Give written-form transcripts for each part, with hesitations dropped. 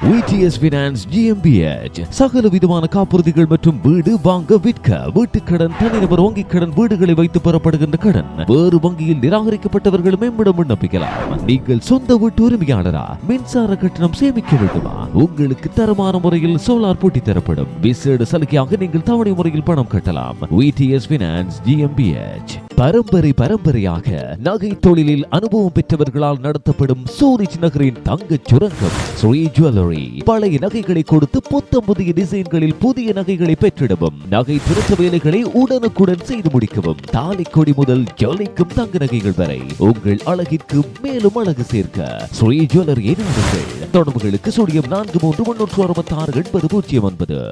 VTS Finance GmbH சகல விதமான காப்புறுதிகள் மற்றும் வீடு வாங்க விற்க வீட்டுக்கடன் தனிநபர் வங்கிக் கடன் வீடுகளை வைத்து பெறப்படுகின்ற கடன் வேறு வங்கியில் நிராகரிக்கப்பட்டவர்கள் மேம்பட விண்ணப்பிக்கலாம். நீங்கள் சொந்த வீட்டு உரிமையாளரா? மின்சார கட்டணம் சேமிக்க வேண்டுமா? உங்களுக்கு தரமான முறையில் சோலார் பூட்டி தரப்படும். விசேட சலுகையாக நீங்கள் தவணை முறையில் பணம் கட்டலாம். VTS Finance GmbH பரம்பரையாக நகை தொழிலில் அனுபவம் பெற்றவர்களால் நடத்தப்படும் சூரிச் நகரின் தங்கச் சுரங்கம் ஸ்ரீ ஜுவல்லரி. பழைய நகைகளை கொடுத்து புத்தம் புதிய டிசைன்களில் புதிய நகைகளை பெற்றிடவும், நகை திருத்த வேலைகளை உடனுக்குடன் செய்து முடிக்கவும், தாலிக்கொடி முதல் ஜொலிக்கும் தங்க நகைகள் வரை உங்கள் அழகிற்கு மேலும் அழகு சேர்க்க ஸ்ரீ ஜுவல்லரியை நாடுங்கள். தொடர்புகளுக்கு 43368009.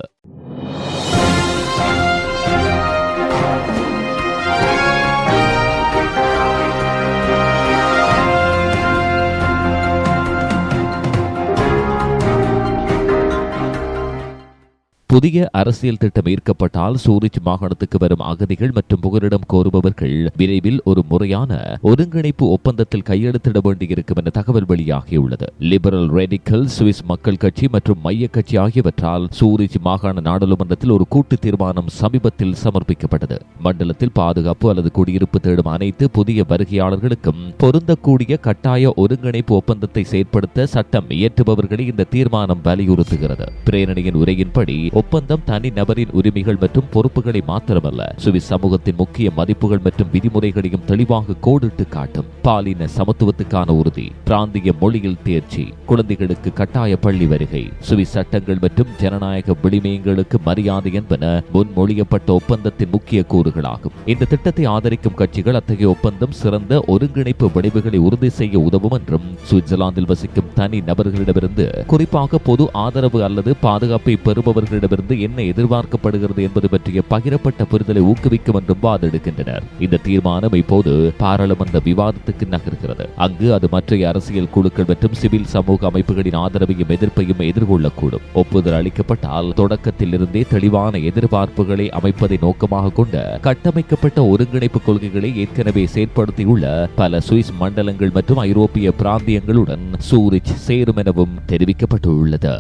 புதிய அரசியல் திட்டம் ஏற்கப்பட்டால் சூரிச் மாகாணத்துக்கு வரும் அகதிகள் மற்றும் புகலிடம் கோருபவர்கள் விரைவில் ஒரு முறையான ஒருங்கிணைப்பு ஒப்பந்தத்தில் கையெழுத்திட வேண்டியிருக்கும் என தகவல் வெளியாகியுள்ளது. லிபரல் ரேடிக்கல், சுவிஸ் மக்கள் கட்சி மற்றும் மைய கட்சி ஆகியவற்றால் சூரிச் மாகாண நாடாளுமன்றத்தில் ஒரு கூட்டு தீர்மானம் சமீபத்தில் சமர்ப்பிக்கப்பட்டது. மண்டலத்தில் பாதுகாப்பு அல்லது குடியிருப்பு தேடும் அனைத்து புதிய வருகையாளர்களுக்கும் பொருந்தக்கூடிய கட்டாய ஒருங்கிணைப்பு ஒப்பந்தத்தை செயற்படுத்த சட்டம் இயற்றுபவர்களை இந்த தீர்மானம் வலியுறுத்துகிறது. பிரேரணியின் உரையின்படி ஒப்பந்தம் தனி நபரின் உரிமைகள் மற்றும் பொறுப்புகளை மாத்திரமல்ல, சுவிஸ் சமூகத்தின் முக்கிய மதிப்புகள் மற்றும் விதிமுறைகளையும் தெளிவாக கோடிட்டு காட்டும். பாலின சமத்துவத்துக்கான உறுதி, பிராந்திய மொழியில் தேர்ச்சி, குழந்தைகளுக்கு கட்டாய பள்ளி வருகை, சுவிஸ் சட்டங்கள் மற்றும் ஜனநாயக விளிமயங்களுக்கு மரியாதை என்பன முன்மொழியப்பட்ட ஒப்பந்தத்தின் முக்கிய கூறுகளாகும். இந்த திட்டத்தை ஆதரிக்கும் கட்சிகள் அத்தகைய ஒப்பந்தம் சிறந்த ஒருங்கிணைப்பு விளைவுகளை உறுதி செய்ய உதவும் என்றும், சுவிட்சர்லாந்தில் வசிக்கும் தனி நபர்களிடமிருந்து குறிப்பாக பொது ஆதரவு அல்லது பாதுகாப்பை பெறுபவர்களிடமிருந்து என்ன எதிர்பார்க்கப்படுகிறது என்பது பற்றிய பகிரப்பட்ட புரிதலை ஊக்குவிக்கும் என்றும் வாதெடுக்கின்றனர். இந்த தீர்மானம் இப்போது பாராளுமன்ற விவாதத்துக்கு நகர்கிறது. அங்கு அது மற்ற அரசியல் குழுக்கள் மற்றும் சிவில் சமூக அமைப்புகளின் ஆதரவையும் எதிர்ப்பையும் எதிர்கொள்ளக்கூடும். ஒப்புதல் அளிக்கப்பட்டால் தொடக்கத்தில் இருந்தே தெளிவான எதிர்பார்ப்புகளை அமைப்பதை நோக்கமாக கொண்ட கட்டமைக்கப்பட்ட ஒருங்கிணைப்பு கொள்கைகளை ஏற்கனவே செயற்படுத்தியுள்ள பல சுவிஸ் மண்டலங்கள் மற்றும் ஐரோப்பிய பிராந்தியங்களுடன் சூரிச் சேரும் எனவும் தெரிவிக்கப்பட்டுள்ளது.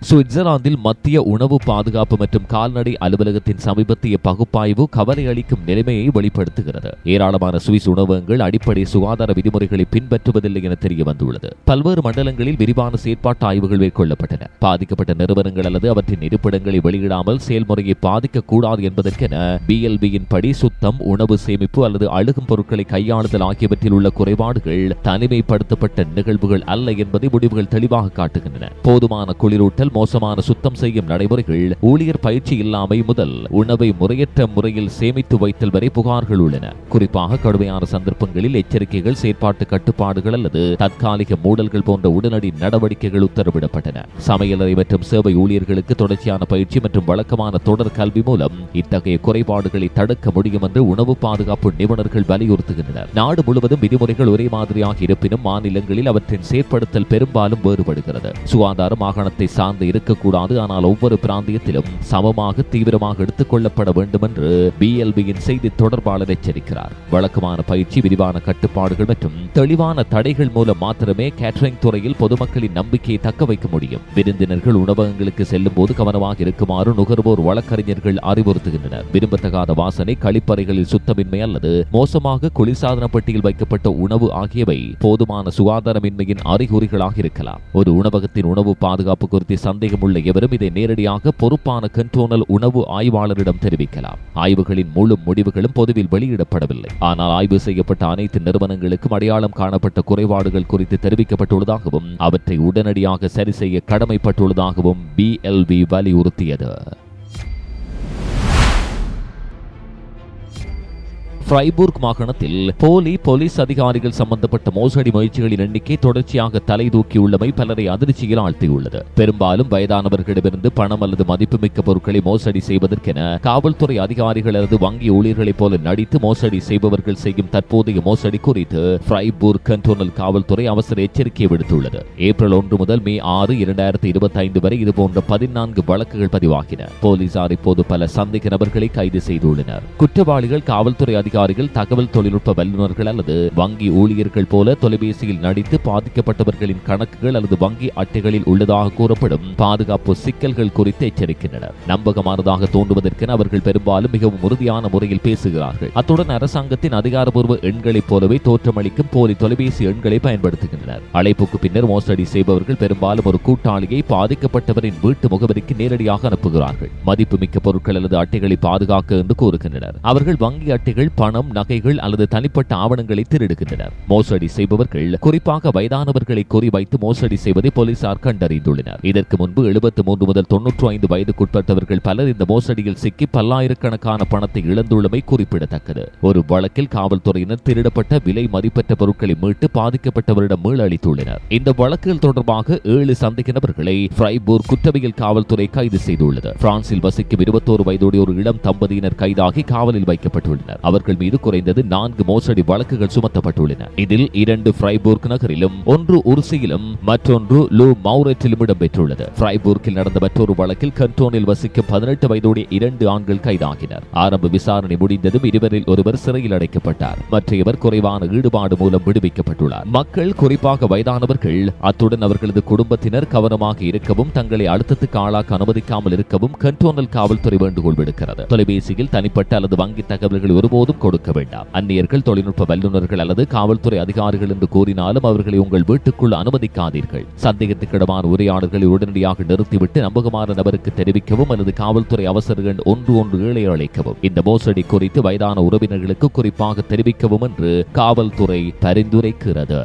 சுவிட்சர்லாந்தில் மத்திய உணவு பாதுகாப்பு மற்றும் கால்நடை அலுவலகத்தின் சமீபத்திய பகுப்பாய்வு கவலை அளிக்கும் நிலைமையை வெளிப்படுத்துகிறது. ஏராளமான சுவிஸ் உணவகங்கள் அடிப்படை சுகாதார விதிமுறைகளை பின்பற்றுவதில்லை என தெரிய வந்துள்ளது. பல்வேறு மண்டலங்களில் விரிவான செயற்பாட்டு ஆய்வுகள் மேற்கொள்ளப்பட்டன. பாதிக்கப்பட்ட நிறுவனங்கள் அல்லது அவற்றின் இருப்பிடங்களை வெளியிடாமல் செயல்முறையை பாதிக்கக்கூடாது என்பதற்கென BLBயின் படி சுத்தம், உணவு சேமிப்பு அல்லது அழுகும் பொருட்களை கையாளுதல் ஆகியவற்றில் உள்ள குறைபாடுகள் தனிமைப்படுத்தப்பட்ட நிகழ்வுகள் அல்ல என்பதை முடிவுகள் தெளிவாக காட்டுகின்றன. போதுமான குளிரூட்டல், மோசமான சுத்தம் செய்யும் நடைமுறைகள், ஊழியர் பயிற்சி இல்லாமை முதல் உணவை முறையற்ற முறையில் சேமித்து வைத்தல் வரை புகார்கள் உள்ளன. குறிப்பாக கடுமையான சந்தர்ப்பங்களில் எச்சரிக்கைகள், செயற்பாட்டு கட்டுப்பாடுகள் அல்லது தற்காலிக மூடல்கள் போன்ற உடனடி நடவடிக்கைகள் உத்தரவிடப்பட்டன. சமையலறை மற்றும் சேவை ஊழியர்களுக்கு தொடர்ச்சியான பயிற்சி மற்றும் வழக்கமான தொடர் கல்வி மூலம் இத்தகைய குறைபாடுகளை தடுக்க முடியும் என்று உணவு பாதுகாப்பு நிபுணர்கள் வலியுறுத்துகின்றனர். நாடு முழுவதும் விதிமுறைகள் ஒரே மாதிரியாக இருப்பினும் மாநிலங்களில் அவற்றின் செயற்படுத்தல் பெரும்பாலும் வேறுபடுகிறது. சுகாதார மாகாணத்தை சார்ந்து இருக்கக்கூடாது, ஆனால் ஒவ்வொரு பிராந்தியத்திலும் சமமாக தீவிரமாக எடுத்துக் கொள்ளப்பட வேண்டும் என்று BLBயின் செய்தி தொடர்பாளர் எச்சரிக்கிறார். வழக்கமான பயிற்சி, விரிவான கட்டுப்பாடுகள் மற்றும் தெளிவான தடைகள் மூலம் மாத்திரமே கேட்டரிங் துறையில் பொதுமக்களின் நம்பிக்கையை தக்க வைக்க முடியும். விருந்தினர்கள் உணவகங்களுக்கு செல்லும் போது கவனமாக இருக்குமாறு நுகர்வோர் வழக்கறிஞர்கள் அறிவுறுத்துகின்றனர். விரும்பத்தகாத வாசனை, கழிப்பறைகளில் சுத்தமின்மை அல்லது மோசமாக குளிர்சாதன பெட்டியில் வைக்கப்பட்ட உணவு ஆகியவை போதுமான சுகாதாரமின்மையின் அறிகுறிகளாக இருக்கலாம். ஒரு உணவகத்தின் உணவு பாதுகாப்பு குறித்து சந்தேகமுள்ள எவரும் இதை நேரடியாக பொறுப்பான கண்ட்ரோனல் உணவு ஆய்வாளரிடம் தெரிவிக்கலாம். ஆய்வுகளின் முழு முடிவுகளும் பொதுவில் வெளியிடப்படவில்லை, ஆனால் ஆய்வு செய்யப்பட்ட அனைத்து நிறுவனங்களுக்கும் அடையாளம் காணப்பட்ட குறைபாடுகள் குறித்து தெரிவிக்கப்பட்டுள்ளதாகவும் அவற்றை உடனடியாக சரி செய்ய கடமைப்பட்டுள்ளதாகவும் BLB வலியுறுத்தியது. ஃப்ரைபூர்க் மாகாணத்தில் போலீஸ் அதிகாரிகள் சம்பந்தப்பட்ட மோசடி முயற்சிகளின் எண்ணிக்கை தொடர்ச்சியாக தலை தூக்கியுள்ளமை பலரை அதிர்ச்சியில் ஆழ்த்தியுள்ளது. பெரும்பாலும் வயதானவர்களிடமிருந்து பணம் அல்லது மதிப்புமிக்க பொருட்களை மோசடி செய்வதற்கென காவல்துறை அதிகாரிகள் அல்லது வங்கி ஊழியர்களைப் போல நடித்து மோசடி செய்பவர்கள் செய்யும் தற்போதைய மோசடி குறித்து ஃப்ரைபூர்க் கண்டோனல் காவல்துறை அவசர எச்சரிக்கை விடுத்துள்ளது. ஏப்ரல் 1 முதல் மே 6, 2025 வரை இதுபோன்ற 14 வழக்குகள் பதிவாகின. போலீசார் இப்போது பல சந்தேக நபர்களை கைது செய்துள்ளனர். குற்றவாளிகள் காவல்துறை அதிகாரிகள் அதிகாரிகள் தகவல் தொழில்நுட்ப வல்லுநர்கள் அல்லது வங்கி ஊழியர்கள் போல தொலைபேசியில் நடித்து பாதிக்கப்பட்டவர்களின் கணக்குகள் அல்லது வங்கி அட்டைகளில் உள்ளதாக கூறப்படும் பாதுகாப்பு சிக்கல்கள் குறித்து எச்சரிக்கின்றனர். நம்பகமானதாக தோன்றுவதற்கென அவர்கள் பெரும்பாலும் மிகவும் உறுதியான முறையில் பேசுகிறார்கள். அத்துடன் அரசாங்கத்தின் அதிகாரப்பூர்வ எண்களைப் போலவே தோற்றமளிக்கும் போலி தொலைபேசி எண்களை பயன்படுத்துகின்றனர். அழைப்புக்கு பின்னர் மோசடி செய்பவர்கள் பெரும்பாலும் ஒரு கூட்டாளியை பாதிக்கப்பட்டவரின் வீட்டு முகவரிக்கு நேரடியாக அனுப்புகிறார்கள். மதிப்புமிக்க பொருட்கள் அல்லது அட்டைகளை பாதுகாக்க என்று கூறுகின்றனர். அவர்கள் வங்கி அட்டைகள், பணம், நகைகள் அல்லது தனிப்பட்ட ஆவணங்களை திருடுகின்றனர். மோசடி செய்பவர்கள் குறிப்பாக வயதானவர்களை குறிவைத்து மோசடி செய்வதை போலீசார் கண்டறிந்துள்ளனர். இதற்கு முன்பு 73 முதல் 95 வயதுக்குட்பட்டவர்கள் பலர் இந்த மோசடியில் சிக்கி பல்லாயிரக்கணக்கான பணத்தை இழந்துள்ளமை குறிப்பிடத்தக்கது. ஒரு வழக்கில் காவல்துறையினர் திருடப்பட்ட விலை மதிப்பற்ற பொருட்களை மீட்டு பாதிக்கப்பட்டவரிடம் மீளளித்துள்ளனர். இந்த வழக்குகள் தொடர்பாக 7 சந்தேக நபர்களை ஃப்ரைபூர் குற்றவியல் காவல்துறை கைது செய்துள்ளது. பிரான்சில் வசிக்கும் 21 வயதுடைய ஒரு இளம் தம்பதியினர் கைதாகி காவலில் வைக்கப்பட்டுள்ளனர். அவர்கள் மீது குறைந்தது 4 மோசடி வழக்குகள் சுமத்தப்பட்டுள்ளன. இதில் 2 ஃப்ரைபூர்க் நகரிலும், 1 உருசியிலும், மற்றொன்று லூ மௌரெட்டிலும் இடம்பெற்றுள்ளது. ஃப்ரைபூர்க்கில் நடந்த மற்றொரு வழக்கில் கண்டோனில் வசிக்கும் 18 வயதுடைய 2 ஆண்கள் கைதாகினர். ஆரம்ப விசாரணை முடிந்ததும் இருவரில் ஒருவர் சிறையில் அடைக்கப்பட்டார். மற்றையவர் குறைவான ஈடுபாடு மூலம் விடுவிக்கப்பட்டுள்ளார். மக்கள், குறிப்பாக வயதானவர்கள், அத்துடன் அவர்களது குடும்பத்தினர் கவனமாக இருக்கவும் தங்களை அழுத்தத்துக்கு ஆளாக்க அனுமதிக்காமல் இருக்கவும் கண்டோனல் காவல்துறை வேண்டுகோள் விடுக்கிறது. தொலைபேசியில் தனிப்பட்ட அல்லது வங்கி தகவல்கள் ஒருபோதும் கொடுக்க வேண்டாம். அந்நியர்கள், தொழில்நுட்ப வல்லுநர்கள் அல்லது காவல்துறை அதிகாரிகள் என்று கூறினாலும் அவர்களை உங்கள் வீட்டுக்குள் அனுமதிக்காதீர்கள். சந்தேகத்துக்கிடமான உரையாடல்களை உடனடியாக நிறுத்திவிட்டு நம்பகமான நபருக்கு தெரிவிக்கவும் அல்லது காவல்துறை அவசர எண் 117 அழைக்கவும். இந்த மோசடி குறித்து வயதான உறவினர்களுக்கு குறிப்பாக தெரிவிக்கவும் என்று காவல்துறை பரிந்துரைக்கிறது.